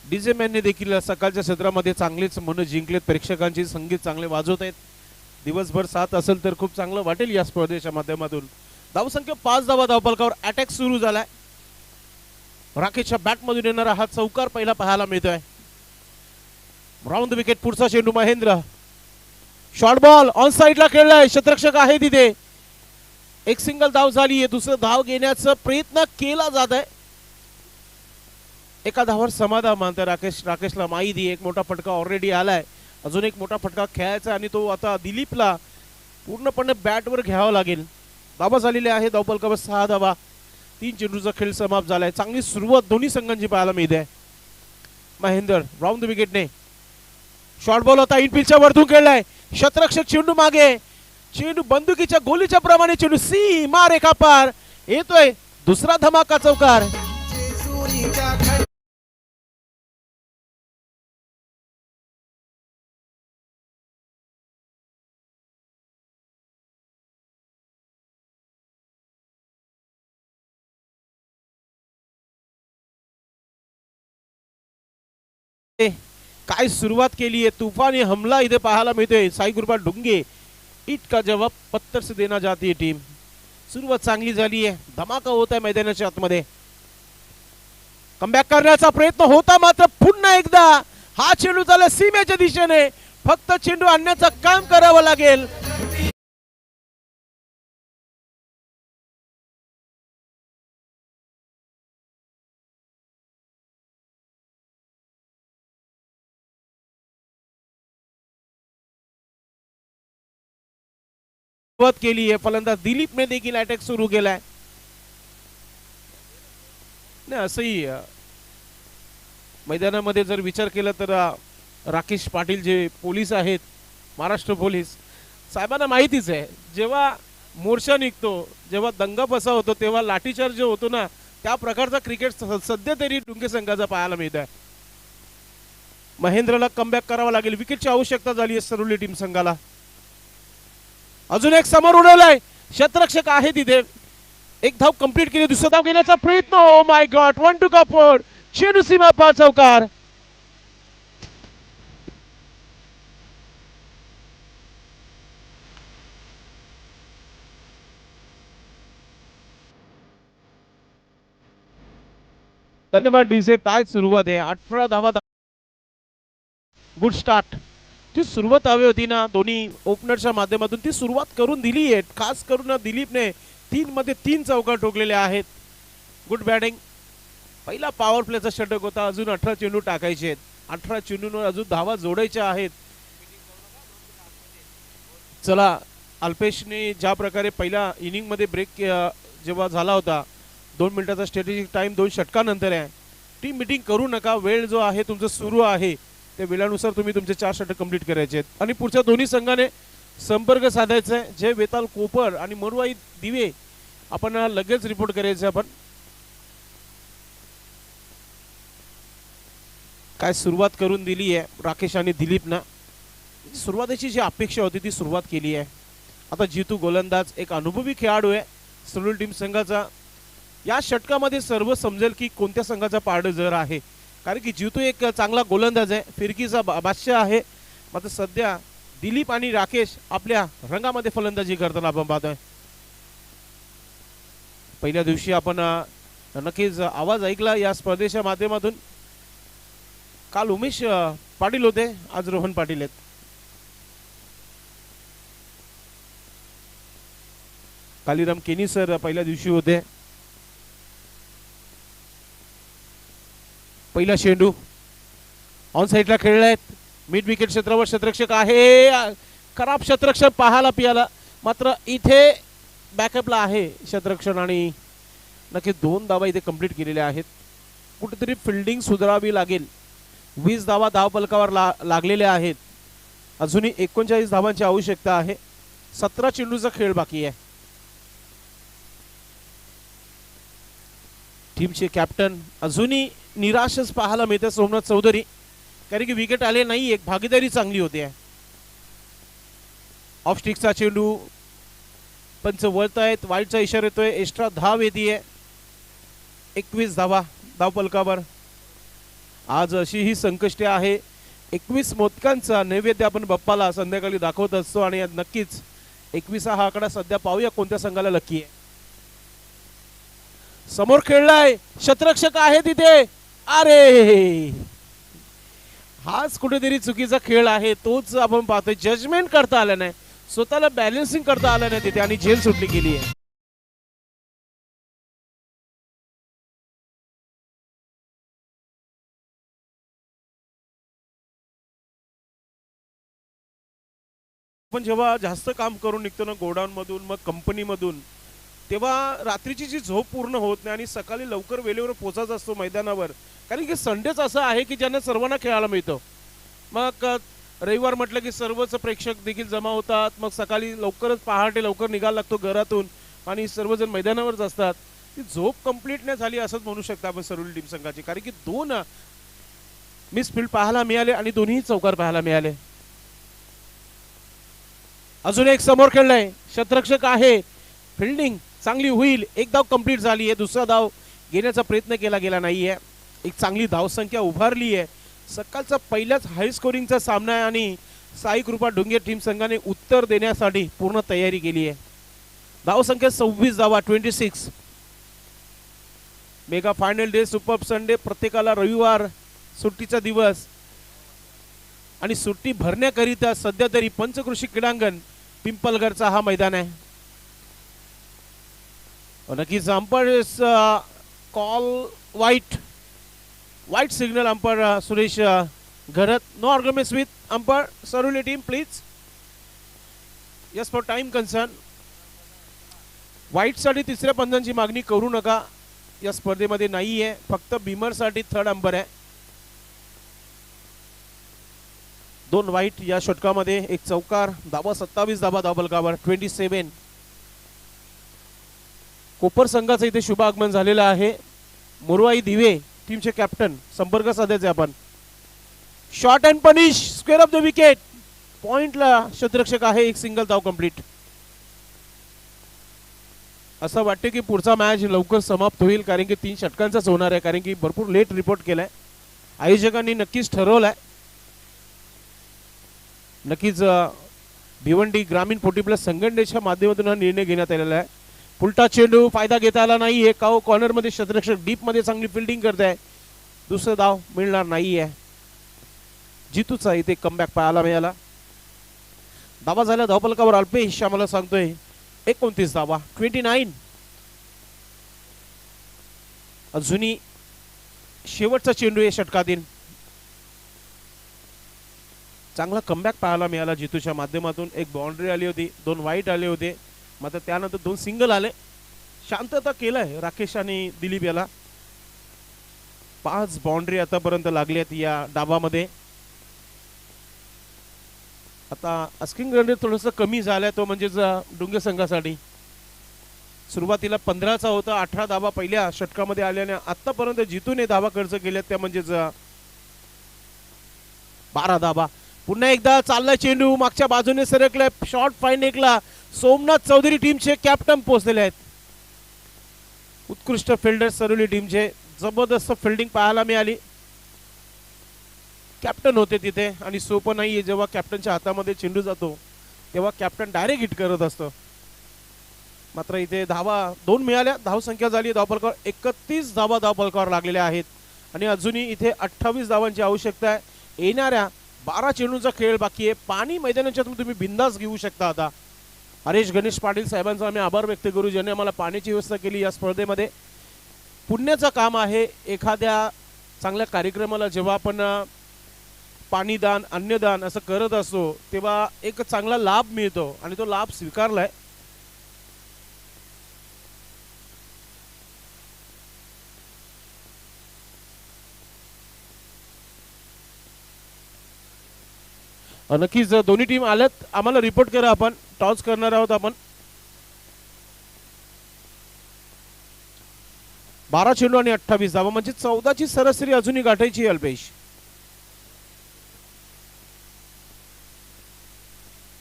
डीजे मॅनने देखील सकाळच्या सत्रामध्ये चांगलेच मन जिंकलेत. प्रेक्षकांची संगीत चांगले वाजवत आहेत. दिवसभर 7 असेल तर खूप चांगलं वाटेल या स्पर्धेच्या माध्यमातून. धावसंख्या 5 धावा धावफलकावर. अटॅक सुरू झालाय. राकेशच्या बॅटमधून येणारा हा चौकार पहिला पाहायला मिळतोय. Round the wicket. पुढचा चेंडू महेंद्र. शॉर्ट बॉल ऑन साईडला खेळलाय. क्षेत्ररक्षक आहे तिथे. एक सिंगल धाव झाली आहे. दुसरं धाव घेण्याचा प्रयत्न केला जात आहे. एका धावावर समाधान मानतोय राकेशला माहिती. एक मोठा फटका ऑलरेडी आलाय. अजून एक मोठा फटका खेळायचा आणि तो आता दिलीपला पूर्णपणे बॅटवर घ्यावा लागेल. धावा झालेल्या आहे धावफलकावर 6 धावा. 3 चेंडूचा खेळ समाप्त झालाय. चांगली सुरुवात दोन्ही संघांची पाहायला मिळते. महेंद्र राऊंड द विकेटने. शॉर्ट बॉल होता इनफिल्डच्या वरतून खेळलाय. क्षेत्ररक्षक चेंडू मागे. चेंडू बंदुकीच्या गोलीच्या प्रमाणे चेंडू सीमा रेखा पार. येतोय दुसरा धमाका चौकार. काय सुरुवात केली आहे. तुफानी हमला इथे पाहायला मिळतोय. साई कृपा डुंगे ईट का जवाब पत्थर से देना जाती है टीम. सुरुवात चांगली झाली आहे. धमाका होत आहे मैदानाच्या आतमध्ये. कमबॅक करण्याचा प्रयत्न होता मात्र पुन्हा एकदा हा चेंडू झाला सीमेच्या दिशेने. फक्त चेंडू आणण्याचं काम करावं लागेल. सुरुवात केली आहे. फलंदाज दिलीपने देखील अटॅक सुरू केलाय. नाही असंही मैदानामध्ये जर विचार केला तर राकेश पाटील जे पोलीस आहेत, महाराष्ट्र पोलीस साहेबांना माहितीच आहे जेव्हा मोर्चा निघतो, जेव्हा दंगा बसा होतो तेव्हा लाठीचार्ज जो होतो ना, त्या प्रकारचा क्रिकेट सध्या तरी डुंगे संघाचा पाहायला मिळत आहे. महेंद्रला कमबॅक करावा लागेल. विकेटची आवश्यकता झाली आहे सरुली टीम संघाला. अजून एक समोर उडवलाय. क्षेत्ररक्षक आहे तिथे. एक धाव कंप्लीट केली. दुसरा धाव घेण्याचा प्रयत्न. ओ माय गॉड 1-2 का फोर. चेंडू सीमा पार चौकार. धन्यवाद डीजे. काय सुरुवात आहे. 18 धावा. Good start. ती सुरुवात हवी होती ना दोन्ही ओपनरच्या माध्यमातून, ती सुरुवात करून दिली आहे. खास करून दिलीपने 3 मध्ये 3 चौकार ठोकलेले आहेत. Good batting. पहिला पॉवर प्लेचा षटक होता. अजून 18 चेंडू टाकायचे आहेत. 18 चेंडूंवर अजून धावा जोडायच्या आहेत. चला, अल्पेशने ज्या प्रकारे पहिल्या इनिंग मध्ये ब्रेक जेव्हा झाला होता 2 मिनिटाचा स्ट्रॅटेजिक टाइम 2 षटकानंतर आहे. टीम मीटिंग करू नका. वेळ जो आहे तुमचं सुरू आहे त्या वेळानुसार तुम्ही तुमचे 4 षटक कंप्लीट करायचे आहेत. आणि पुढच्या दोन्ही संघाने संपर्क साधायचा आहे. जय वेताल कोपर आणि मरुआई दिवे आपण लगेच रिपोर्ट करायचे. आपण काय सुरुवात करून दिली आहे राकेश आणि दिलीपना. सुरुवातीची जी अपेक्षा होती ती सुरुवात केली आहे. आता जितू गोलंदाज एक अनुभवी खेळाडू आहे सरुल टीम संघाचा. या षटकामध्ये सर्व समजेल की कोणत्या संघाचा पारड जर आहे, कारण की जितू एक चांगला गोलंदाज आहे, फिरकीचा बादशाह आहे. मात्र सध्या दिलीप आणि राकेश आपल्या रंगामध्ये फलंदाजी करताना आपण पाहतोय. पहिल्या दिवशी आपण नक्कीच आवाज ऐकला या स्पर्धेच्या माध्यमातून. काल उमेश पाटील होते, आज रोहन पाटील आहेत. कालीराम केनी सर पहिल्या दिवशी होते. पहिला चेंडू ऑन साईडला खेळले आहेत. मिड विकेट क्षेत्रावर क्षेत्ररक्षक आहे. खराब क्षेत्ररक्षक पाहायला पियाला, मात्र इथे बॅकअपला आहे क्षेत्ररक्षण आणि नक्की 2 धावा इथे कंप्लीट केलेल्या आहेत. कुठेतरी फिल्डिंग सुधारावी लागेल. 20 धावा धावफलकावर लागलेल्या आहेत. अजूनही 39 धावांची आवश्यकता आहे. 17 चेंडूचा खेळ बाकी आहे. टीमचे कॅप्टन अजूनही निराशच पाहायला मिळते सोमनाथ चौधरी, कारण की विकेट आले नाही. एक भागीदारी चांगली होते. ऑफ स्टिकचा चेंडू पंच वळतायत, वाईटचा इशारा येतोय. एक्स्ट्रा धाव येते. 21 धावा धावफलकावर. आज अशी ही संकष्टी आहे. 21 मोदकांचा नैवेद्य आपण बाप्पाला संध्याकाळी दाखवत असतो आणि नक्कीच 21 हा आकडा सध्या पाहूया कोणत्या संघाला लकी आहे. समोर खेळलाय, क्षेत्ररक्षक आहे तिथे. अरे हाच कुठेतरी चुकीचा खेळ आहे. तोच आपण पाहतोय. जजमेंट करता आलं नाही, स्वतःला बॅलन्सिंग करता आलं नाही तिथे आणि झेल सुटली गेली आहे. पण जेव्हा जास्त काम करून निघतो ना गोडाऊन मधून, मग कंपनी मधून, तेव्हा रात्रीची जी झोप पूर्ण होत नाही आणि सकाळी लवकर वेळेवर पोचायचा असतो मैदानावर. कारण की संडेच असं आहे की ज्यांना सर्वांना खेळायला मिळतं. मग रविवार म्हटलं की सर्वच प्रेक्षक देखील जमा होतात. मग सकाळी लवकरच पहाटे लवकर निघायला लागतो घरातून आणि सर्वजण मैदानावरच असतात. ती झोप कंप्लीट नाही झाली असंच म्हणू शकता आपण सरुल टीम संघाची, कारण की 2 मिस फील्ड पाहायला मिळाले आणि दोन्ही चौकार पाहायला मिळाले. अजून एक समोर खेळलाय, क्षेत्ररक्षक आहे. फिल्डिंग चांगली होईल. एक धाव कंप्लीट झाली आहे. दुसरा धाव घेण्याचा प्रयत्न केला गेला नाहीये. एक चांगली धावसंख्या उभारली आहे. सकाळचा पहिल्याच हाय स्कोरिंगचा सामना आहे आणि साई कृपा डोंगे टीम संघाने उत्तर देण्यासाठी पूर्ण तयारी केली आहे. धावसंख्या 26 धावा, 26. Mega final day, super Sunday, प्रत्येकाला रविवार सुट्टीचा दिवस आणि सुट्टी भरण्याकरिता सध्या तरी पंचकृषी क्रीडांगण पिंपलगडचा हा मैदान आहे. नक्कीच umpire call wide signal. Umpire Suresh Gharat. No arguments with umpire सरुली team please. Yes for time concern. Wide साठी तिसऱ्या पंचांची मागणी करू नका. या स्पर्धेमध्ये नाही आहे. फक्त बिमर साठी थर्ड अंपायर आहे. 2 वाईट या षटकामध्ये. एक चौकार. धावा 27 धावा धावफलकावर, 27. कोपर संघाचं इथे शुभ आगमन झालेलं आहे. मुरुआई दिवे टीमचे कॅप्टन संपर्क साधायचे आपण. Short and punish, square of the wicket. पॉइंटला क्षेत्ररक्षक आहे. एक सिंगल धाव कंप्लीट. असं वाटतं की पुढचा मॅच लवकर समाप्त होईल, कारण की 3 षटकांचाच होणार आहे, कारण की भरपूर लेट रिपोर्ट केलाय. आयोजकांनी नक्कीच ठरवलंय. नक्कीच भिवंडी ग्रामीण 40+ संघटनेच्या माध्यमातून हा निर्णय घेण्यात आलेला आहे. उलटा चेंडू, फायदा घेता आला नाहीये. काओ कॉर्नर मध्ये क्षेत्ररक्षक डीप मध्ये चांगली फिल्डिंग करत आहे. दुसरा धाव मिळणार नाहीये. जितूचा इथे कमबॅक पाहायला मिळाला. धावा झाल्या धावफलकावर. अल्पेश आम्हाला सांगतोय 29 धावा, 29. अजूनही शेवटचा चेंडू आहे षटकातील. चांगला कमबॅक पाहायला मिळाला जितूच्या माध्यमातून. एक बाउंड्री आली होती, 2 वाईट आले होते, मात्र त्यानंतर 2 सिंगल आले. शांतता केलाय राकेश आणि दिलीप याला. 5 बाउंड्री आतापर्यंत लागली आहेत या डाबामध्ये. आता आस्किंग रन रेट थोडंसं कमी झालाय, तो म्हणजे डुंगे संघासाठी. सुरुवातीला 15चा होता, 18 धाबा पहिल्या षटकामध्ये आल्याने आतापर्यंत जिथून धाबा खर्च केल्यात त्या म्हणजेच 12 धाबा. पुन्हा एकदा चाललाय चेंडू, मागच्या बाजूने सरकलाय, शॉर्ट फाईन एकला. सोमनाथ चौधरी टीमचे कॅप्टन पोहोचलेले आहेत. उत्कृष्ट फिल्डर सरोली टीमचे, जबरदस्त फिल्डिंग पाहायला मिळाली. कॅप्टन होते तिथे आणि सोपं नाहीये जेव्हा कॅप्टनच्या हातामध्ये चेंडू जातो तेव्हा कॅप्टन डायरेक्ट हिट करत असतो. मात्र इथे धावा 2 मिळाल्या, धावसंख्या झाली धावफलकावर 31 धावा धावफलकावर लागलेल्या आहेत आणि अजूनही इथे 28 धावांची आवश्यकता आहे. येणाऱ्या 12 चेंडूंचा खेळ बाकी आहे. पाणी मैदानाच्या तुम्ही बिंदास घेऊ शकता. आता हरेश गणेश पाटील साहेबांचा आम्ही आभार व्यक्त करू ज्यांनी आम्हाला पाण्याची व्यवस्था केली या स्पर्धेमध्ये. पुण्याचं काम आहे. एखाद्या चांगल्या कार्यक्रमाला जेव्हा आपण पाणीदान अन्नदान असं करत असतो तेव्हा एक चांगला लाभ मिळतो आणि तो लाभ स्वीकारलाय. नक्कीच दोन्ही टीम आल्यात, आम्हाला रिपोर्ट करा. आपण टॉस करणार आहोत. आपण 12 चेंडू आणि 28 धावा म्हणजे 14ची सरासरी अजूनही गाठायची. Alpesh,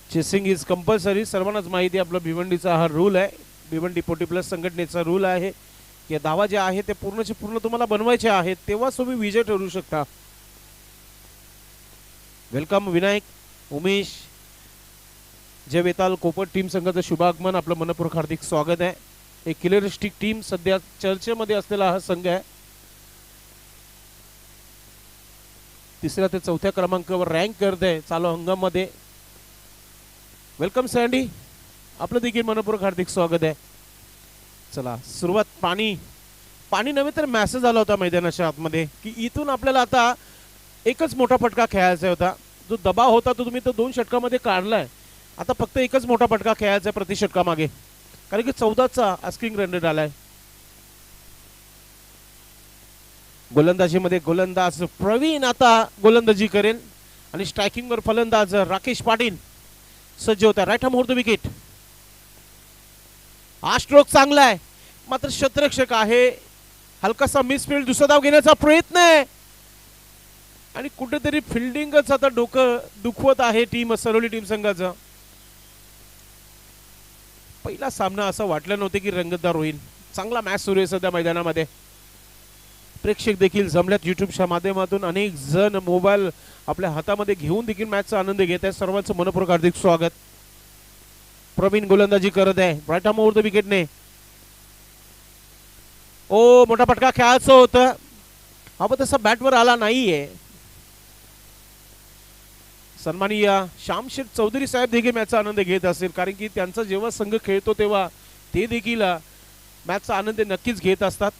chasing is compulsory. सर्वांनाच माहिती आहे आपला भिवंडीचा हा रूल आहे. भिवंडी 40 प्लस संघटनेचा रूल आहे की धावा जे आहे ते पूर्णचे पूर्ण तुम्हाला बनवायचे आहेत तेव्हाच तुम्ही विजय ठरू शकता. वेलकम विनायक, उमेश, जय वेताल कोपट टीम संघाचं शुभागमन, आपलं मनपूर्वक हार्दिक स्वागत आहे. एक किलरिस्टिक टीम सध्या चर्चेमध्ये असलेला हा संघ आहे. 3ऱ्या ते 4थ्या क्रमांकावर रँक करत आहे चालू हंगामध्ये. वेलकम सँडी, आपलं देखील मनपूर्वक हार्दिक स्वागत आहे. चला सुरुवात. पाणी नव्हे तर मॅसेज आला होता मैदानाच्या आतमध्ये की इथून आपल्याला आता एकच मोठा फटका खेळायचा होता. जो दबाव होता तो तुम्ही 2 षटकामध्ये काढलाय. आता फक्त एकच मोठा फटका खेळायचा आहे प्रति षटकामागे, कारण की 14चा आस्किंग रन रेट आलाय. गोलंदाजीमध्ये गोलंदाज प्रवीण आता गोलंदाजी करेल आणि स्ट्रायकिंगवर फलंदाज राकेश पाटील सज्ज होता. राईट हॅम मुहूर्त विकेट. हा स्ट्रोक चांगला आहे मात्र क्षेत्ररक्षक आहे. हलकासा मिसफील्ड, दुसरा धाव घेण्याचा प्रयत्न आहे आणि कुठेतरी फिल्डिंगच आता डोकं दुखवत आहे टीम सरोली टीम संघाचं. पहिला सामना असं वाटलं नव्हतं की रंगतदार होईल. चांगला मॅच सुरू आहे सध्या मैदानामध्ये. प्रेक्षक देखील जमल्यात युट्यूबच्या माध्यमातून. अनेक जण मोबाईल आपल्या हातामध्ये घेऊन देखील मॅचचा आनंद घेत आहेत. सर्वांचं मनपूर्वक हार्दिक स्वागत. प्रवीण गोलंदाजी करत आहे राईट आर्म ओव्हर द विकेटने. ओ मोठा फटका खेळायचं होतं, हा पण तसा बॅटवर आला नाहीये. सन्माननीय श्यामशेठ चौधरी साहेब देखील मॅचचा आनंद घेत असेल, कारण की त्यांचा जेव्हा संघ खेळतो तेव्हा ते देखील मॅचचा आनंद नक्कीच घेत असतात.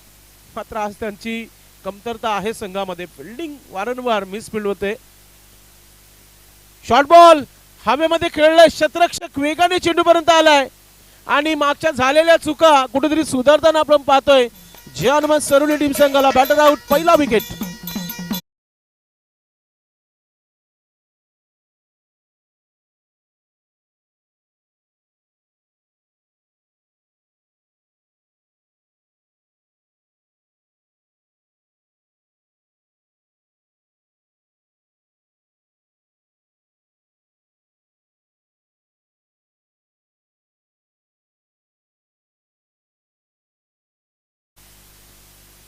मात्र आज त्यांची कमतरता आहे संघामध्ये. फिल्डिंग वारंवार मिसफील्ड होते. शॉर्ट बॉल हवेमध्ये खेळलाय, क्षेत्ररक्षक वेगाने चेंडूपर्यंत आलाय आणि मागच्या झालेल्या चुका कुठेतरी सुधारताना आपण पाहतोय. जे हनुमान सरोली टीम संघाला बॅटर आउट, पहिला विकेट.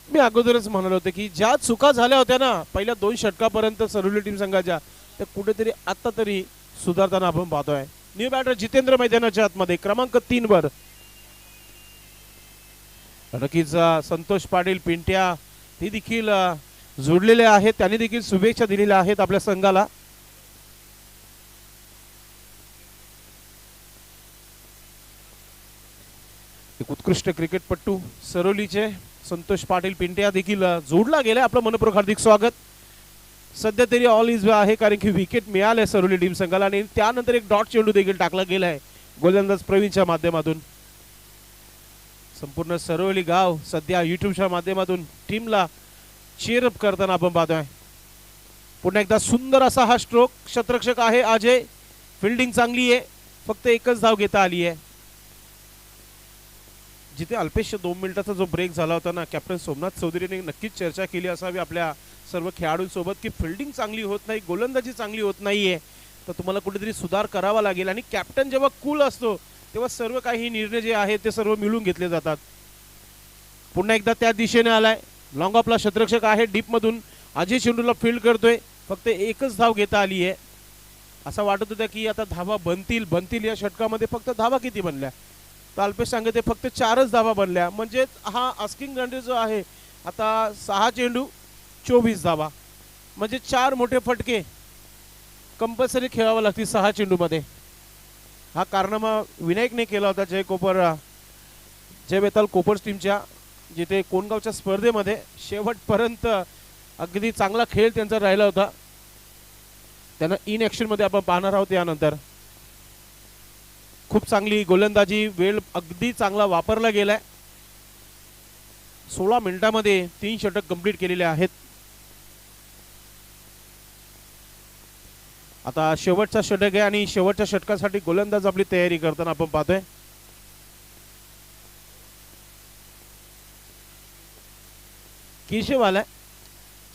मी अगोदरच म्हणालो होते की ज्या चुका झाल्या होत्या ना पहिल्या 2 षटकापर्यंत सरोली टीम संघाच्या, त्या कुठेतरी आता तरी सुधारताना आपण पाहतोय. न्यू बॅटर जितेंद्र मैदानाच्या आतमध्ये क्रमांक 3 वर. नक्कीच संतोष पाटील पिंट्या ते देखील जोडलेले आहेत. त्यांनी देखील शुभेच्छा दिलेल्या आहेत आपल्या संघाला. एक उत्कृष्ट क्रिकेटपटू सरोलीचे संतोष पाटील पिंट्या देखील जोडला गेला. आपलं मनपूर्वक हार्दिक स्वागत. सध्या तरी ऑल इज आहे, कारण की विकेट मिळाले सरोली टीम संघाला आणि त्यानंतर एक डॉट चेंडू देखील टाकला गेलाय गोलंदाज प्रवीणच्या माध्यमातून. संपूर्ण सरवली गाव सध्या युट्यूबच्या माध्यमातून टीमला चीअरअप करताना आपण पाहतोय. पुन्हा एकदा सुंदर असा हा स्ट्रोक. क्षेत्ररक्षक आहे अजय. फिल्डिंग चांगली आहे. फक्त एकच धाव घेता आली आहे. जिथे अल्पेश 2 मिनिटाचा जो ब्रेक झाला होता ना, कॅप्टन सोमनाथ चौधरीने नक्कीच चर्चा केली असावी आपल्या सर्व खेळाडूंसोबत की फिल्डिंग चांगली होत नाही, गोलंदाजी चांगली होत नाहीये, तर तुम्हाला कुठेतरी सुधार करावा लागेल. आणि कॅप्टन जेव्हा कूल असतो तेव्हा सर्व काही निर्णय जे आहेत ते सर्व मिळून घेतले जातात. पुन्हा एकदा त्या दिशेने आलाय. लॉंग ऑफला क्षेत्ररक्षक आहे. डीप मधून अजय चेंडूला फील्ड करतोय. फक्त एकच धाव घेता आली आहे. असं वाटत होतं की आता धावा बनतील या षटकामध्ये. फक्त धावा किती बनल्या तर अल्पेश सांगते फक्त 4च धावा बनल्या. म्हणजे हा आस्किंग रन जो आहे आता 6 चेंडू 24 धावा, म्हणजे 4 मोठे फटके कंपल्सरी खेळावं लागतील 6 चेंडूमध्ये. हा कारनामा विनायकने केला होता जय बेताल कोपर्स टीमच्या, जिथे कोणगावच्या स्पर्धेमध्ये शेवटपर्यंत अगदी चांगला खेळ त्यांचा राहिला होता. त्यांना इन ॲक्शन मध्ये आपण पाहणार आहोत. यानंतर खूप चांगली गोलंदाजी, वेळ अगदी चांगला वापरला गेलाय. 16 मिनिटांमध्ये 3 षटक कंप्लीट केलेले आहेत. आता शेवटचा षटक आहे आणि शेवटच्या षटकासाठी गोलंदाज आपली तयारी करताना आपण पाहतोय. केशव आलाय.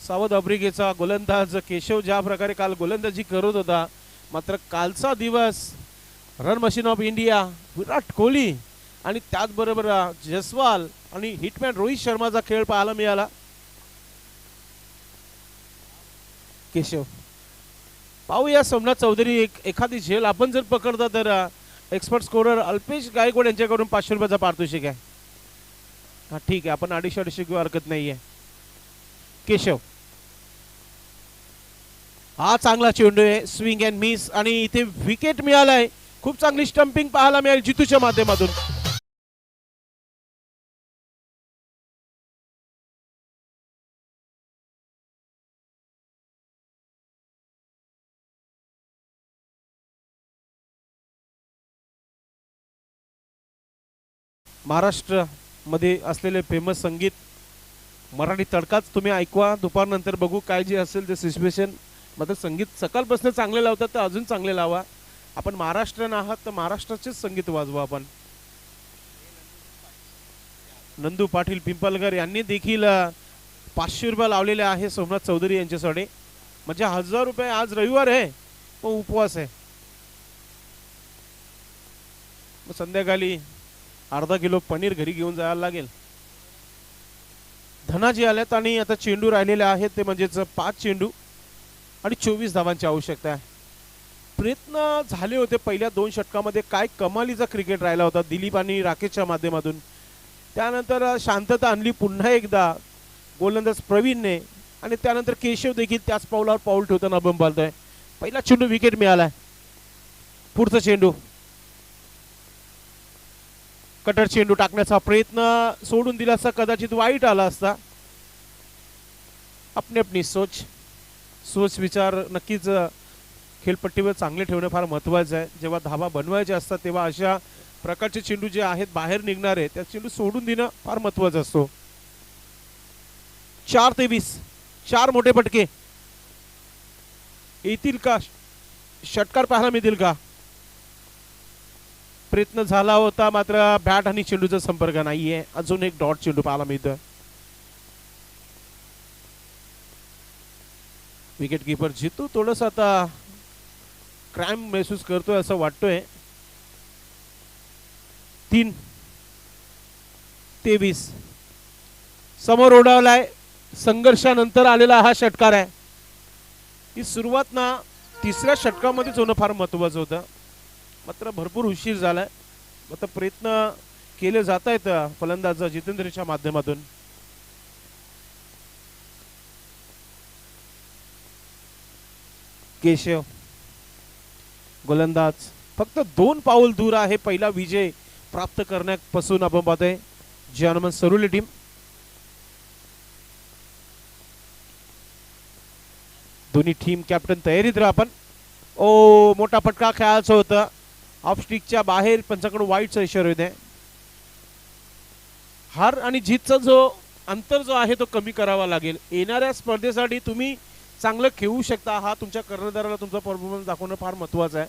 सावध आफ्रिकेचा गोलंदाज केशव ज्या प्रकारे काल गोलंदाजी करत होता, मात्र कालचा दिवस run machine of India Virat Kohli आणि त्याचबरोबर जयस्वाल आणि हिटमॅन रोहित शर्माचा खेळ पाहायला मिळाला. केशव पाहूया सोमनाथ चौधरी एखादी झेल आपण जर पकडता तर एक्सपर्ट स्कोरर अल्पेश गायकवाड यांच्याकडून 500 रुपयाचा पारितोषिक आहे. हा ठीक आहे, आपण 250 घेऊ, हरकत नाहीये. केशव हा चांगला चेंडू आहे. स्विंग अँड मिस आणि इथे विकेट मिळालाय. खूप चांगली स्टंपिंग पाहायला मिळेल जितूच्या माध्यमातून. महाराष्ट्र मध्ये असलेले फेमस संगीत मराठी तडकाच तुम्ही ऐकवा. दुपारनंतर बघू काय जे असेल ते सिच्युएशन. मात्र संगीत सकाळपासून चांगले लावतात तर अजून चांगले लावा. आपण महाराष्ट्रीयन आहात तर महाराष्ट्राचेच संगीत वाजवा. आपण नंदू पाटील पिंपलकर यांनी देखील 500 रुपये लावलेले आहे सोमनाथ चौधरी यांच्यासाठी. म्हणजे 1000 रुपये. आज रविवार आहे पण उपवास आहे. संध्याकाळी अर्धा किलो पनीर घरी घेऊन जायला लागेल. धनाजी आल्यात आणि आता चेंडू राहिलेले आहेत ते म्हणजेच 5 चेंडू आणि 24 धावांची आवश्यकता आहे. प्रयत्न झाले होते पहिल्या 2 षटकामध्ये. काय कमालीचा क्रिकेट राहिला होता दिलीप आणि राकेशच्या माध्यमातून. त्यानंतर शांतता आणली पुन्हा एकदा गोलंदाज प्रवीणने आणि त्यानंतर केशव देखील त्याच पावलावर पाऊल ठेवताना आपण पाहतोय. पहिला चेंडू विकेट मिळालाय. पुढचा चेंडू कटर चेंडू टाकण्याचा प्रयत्न सोडून दिला असता कदाचित वाईट आला असता. अपनी सोच विचार नक्कीच खेळपट्टीवर चांगले ठेवणं फार महत्त्वाचं आहे. जेव्हा धावा बनवायचे असतात तेव्हा अशा प्रकारचे चेंडू जे आहेत बाहेर निघणारे त्या चेंडू सोडून देणं फार महत्त्वाचं असतो. 4 ते 20 4 मोठे फटके येतील का? षटकार पाहायला मिळतील का? प्रयत्न झाला होता मात्र बॅट आणि चेंडूचा संपर्क नाहीये. अजून एक डॉट चेंडू पाहायला मिळतं. विकेट कीपर जितू थोडंसं आता क्रॅम्प महसूस करतोय असं वाटतोय. 3 ते 20 समोर ओढावलाय. संघर्षानंतर आलेला हा षटकार आहे. ही सुरुवात ना 3ऱ्या षटकामध्येच होणं फार महत्त्वाचं होतं. मात्र भरपूर उशीर झालाय. आता प्रयत्न केले जात आहेत फलंदाज जितेंद्रच्या माध्यमातून. केशव गोलंदाज फक्त 2 पाऊल दूर आहे पहिला विजय प्राप्त करण्यापासून. आपण पाहतोय जी सरुली टीम. दोन्ही टीम कॅप्टन तयारीत राहा. आपण मोठा फटका खेळायचा होता. ऑफ स्टिकच्या बाहेर पंचाकडून वाईटचा इशारा होते. हार आणि जीतचा जो अंतर जो आहे तो कमी करावा लागेल. येणाऱ्या स्पर्धेसाठी तुम्ही चांगलं खेळू शकता, हा तुमच्या कर्णधाराला तुमचा परफॉर्मन्स दाखवणं फार महत्वाचं आहे.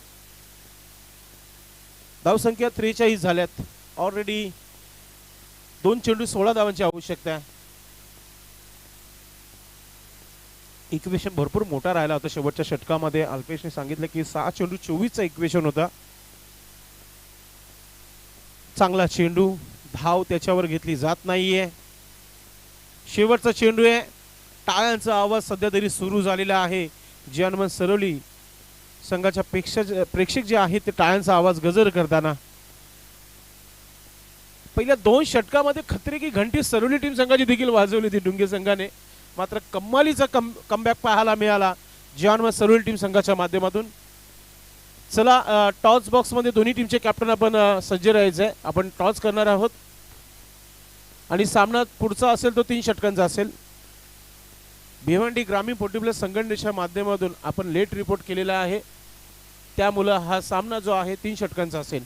धावसंख्या 43 झाल्यात. ऑलरेडी 2 चेंडू 16 धावांची आवश्यकता आहे. इक्वेशन भरपूर मोठा राहिला होता शेवटच्या षटकामध्ये. अल्पेशने सांगितलं की 6 चेंडू 24चा इक्वेशन होता. चांगला चेंडू, धाव त्याच्यावर घेतली जात नाहीये. शेवटचा चेंडू आहे. टाळ्यांचा आवाज सध्या तरी सुरू झालेला आहे. जनमन सरवली संघाच्या प्रेक्षक जे आहेत ते टाळ्यांचा आवाज गजर करताना. पहिल्या 2 षटकामध्ये खतरे की घंटी सरवली टीम संघाची देखील वाजवली होती डुंगे संघाने. मात्र कम्मालीचा कमबॅक पाहायला मिळाला जानमन सरवली टीम संघाच्या माध्यमातून. चला, टॉस बॉक्स मध्ये दोन्ही टीमचे कॅप्टन आपण सज्ज राहायचंय. आपण टॉस करणार आहोत आणि सामना पुढचा असेल तो 3 षटकांचा असेल. भिवंडी ग्रामीण पोर्टिबल संघटनेच्या माध्यमातून आपण लेट रिपोर्ट केलेला आहे, त्यामुळे हा सामना जो आहे 3 षटकांचा असेल.